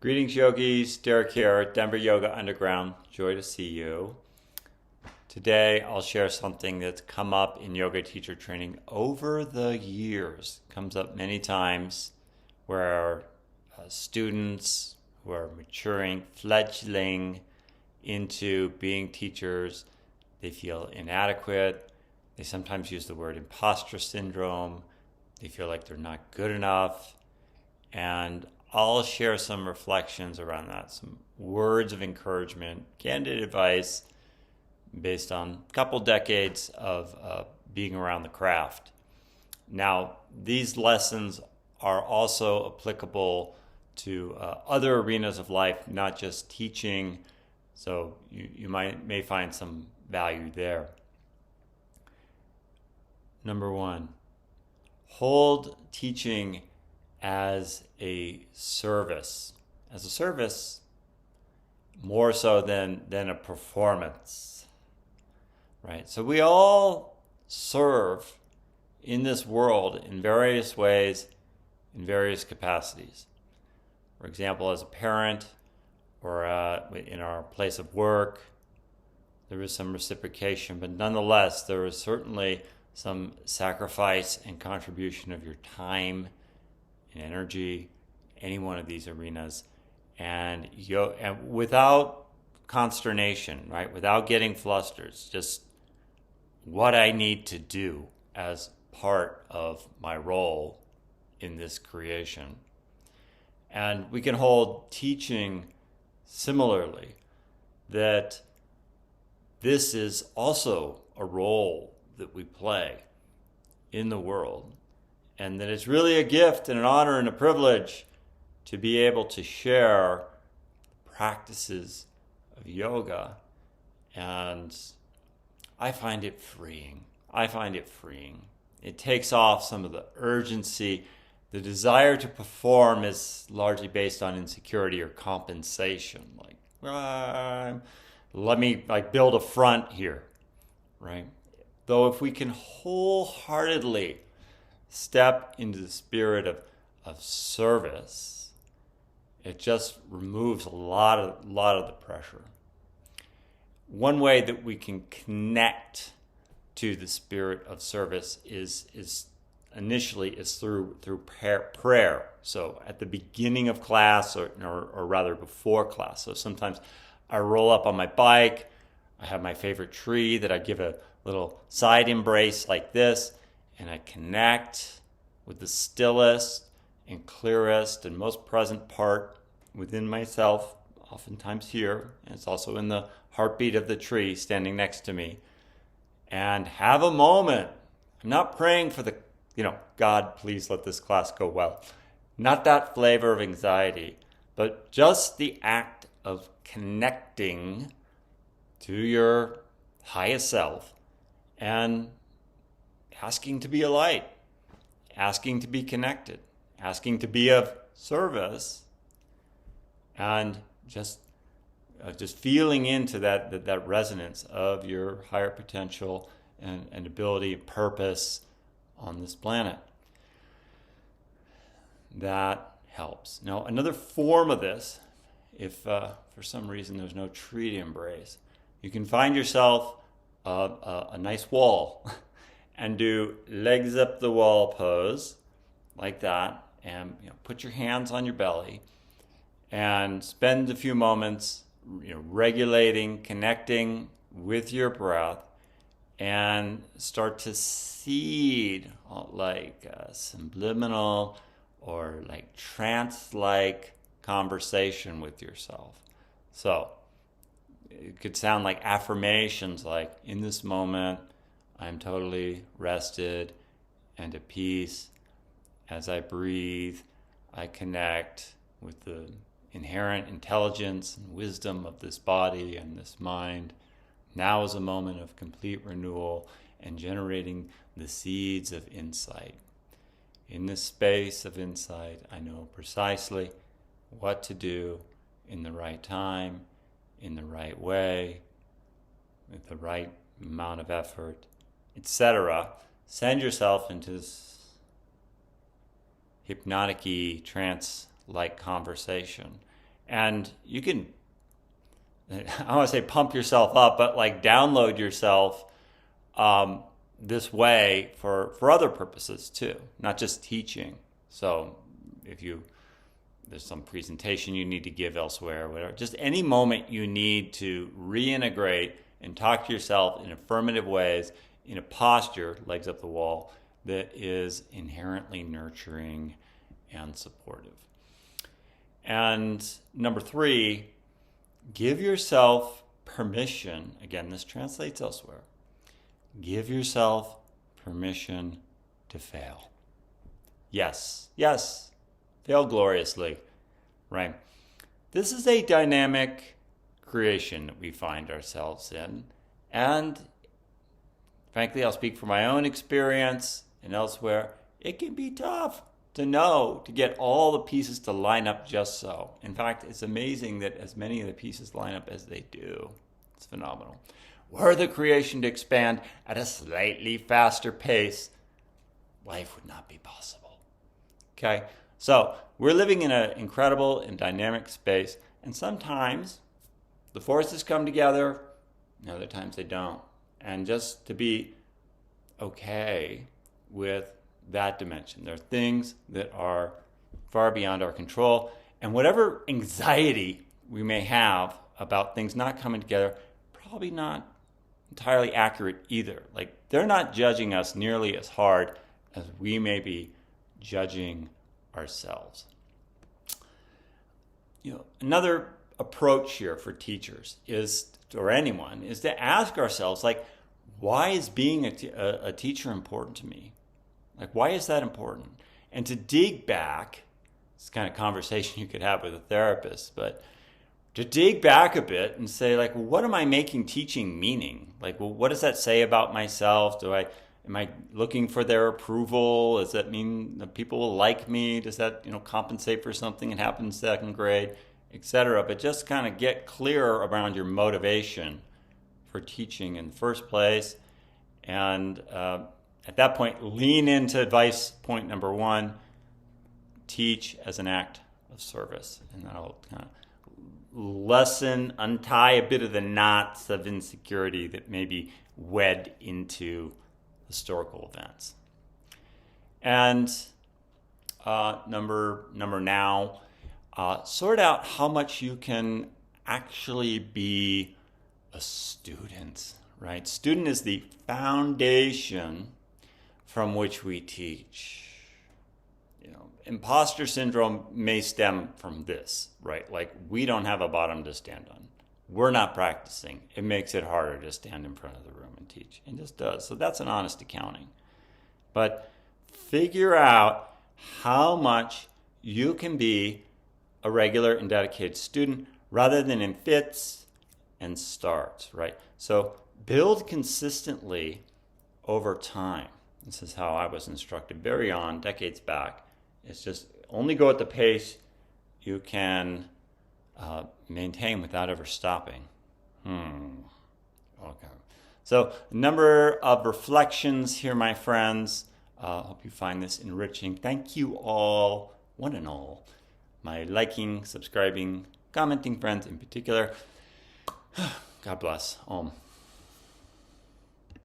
Greetings, yogis. Derek here, Denver Yoga Underground. Joy to see you. Today, I'll share something that's come up in yoga teacher training over the years. Comes up many times where students who are maturing, fledgling into being teachers, they feel inadequate. They sometimes use the word imposter syndrome. They feel like they're not good enough. And I'll share some reflections around that, some words of encouragement, candid advice based on a couple decades of being around the craft. Now, these lessons are also applicable to other arenas of life, not just teaching, so you may find some value there. Number one, hold teaching as a service. As a service, more so than a performance, right? So we all serve in this world in various ways, in various capacities. For example, as a parent or in our place of work, there is some reciprocation, but nonetheless, there is certainly some sacrifice and contribution of your time and energy, any one of these arenas, and without consternation, right? Without getting flustered, it's just what I need to do as part of my role in this creation. And we can hold teaching similarly, that this is also a role that we play in the world, and that it's really a gift and an honor and a privilege to be able to share practices of yoga. And I find it freeing. It takes off some of the urgency. The desire to perform is largely based on insecurity or compensation. Let me build a front here, right? Though if we can wholeheartedly step into the spirit of service, it just removes a lot of the pressure. One way that we can connect to the spirit of service is through prayer. So at the beginning of class, or rather before class. So sometimes I roll up on my bike. I have my favorite tree that I give a little side embrace like this, and I connect with the stillest and clearest and most present part within myself, oftentimes here, and it's also in the heartbeat of the tree standing next to me, and have a moment. I'm not praying for God, please let this class go well. Not that flavor of anxiety, but just the act of connecting to your highest self and asking to be a light, asking to be connected, asking to be of service, and just feeling into that resonance of your higher potential and ability, purpose on this planet. That helps. Now, another form of this, if for some reason there's no tree to embrace, you can find yourself a nice wall and do legs up the wall pose like that, and put your hands on your belly and spend a few moments regulating, connecting with your breath, and start to seed subliminal or trance-like conversation with yourself. So it could sound like affirmations, like, in this moment, I'm totally rested and at peace. As I breathe, I connect with the inherent intelligence and wisdom of this body and this mind. Now is a moment of complete renewal and generating the seeds of insight. In this space of insight, I know precisely what to do in the right time, in the right way, with the right amount of effort, etc. Send yourself into this hypnotic-y, trance-like conversation. And you can, I don't want to say pump yourself up, but like download yourself this way for other purposes too, not just teaching. So if there's some presentation you need to give elsewhere, whatever, just any moment you need to reintegrate and talk to yourself in affirmative ways, in a posture, legs up the wall, that is inherently nurturing and supportive. And number 3, give yourself permission. Again, this translates elsewhere. Give yourself permission to fail. Yes, fail gloriously, right? This is a dynamic creation that we find ourselves in. And frankly, I'll speak from my own experience and elsewhere. It can be tough to get all the pieces to line up just so. In fact, it's amazing that as many of the pieces line up as they do. It's phenomenal. Were the creation to expand at a slightly faster pace, life would not be possible. Okay? So we're living in an incredible and dynamic space, and sometimes the forces come together, and other times they don't. And just to be okay with that dimension. There are things that are far beyond our control, and whatever anxiety we may have about things not coming together, probably not entirely accurate either. Like, they're not judging us nearly as hard as we may be judging ourselves. Another approach here for teachers or anyone is to ask ourselves, like, why is being a teacher important to me? Like, why is that important? And to dig back, it's the kind of conversation you could have with a therapist, but to dig back a bit and say, like, well, what am I making teaching meaning? Like, well, what does that say about myself? Am I looking for their approval? Does that mean that people will like me? Does that, compensate for something that happened in second grade, etc.? But just kind of get clear around your motivation for teaching in the first place. And at that point, lean into advice point number 1, teach as an act of service. And that'll kind of untie a bit of the knots of insecurity that may be wed into historical events. And number now, sort out how much you can actually be a student, right? Student is the foundation from which we teach. Imposter syndrome may stem from this, right? Like, we don't have a bottom to stand on. We're not practicing. It makes it harder to stand in front of the room and teach. It just does. So that's an honest accounting. But figure out how much you can be a regular and dedicated student rather than in fits and starts, right? So build consistently over time. This is how I was instructed very decades back. It's just only go at the pace you can maintain without ever stopping. Okay. So a number of reflections here, my friends. Hope you find this enriching. Thank you all, one and all, my liking, subscribing, commenting friends in particular. God bless.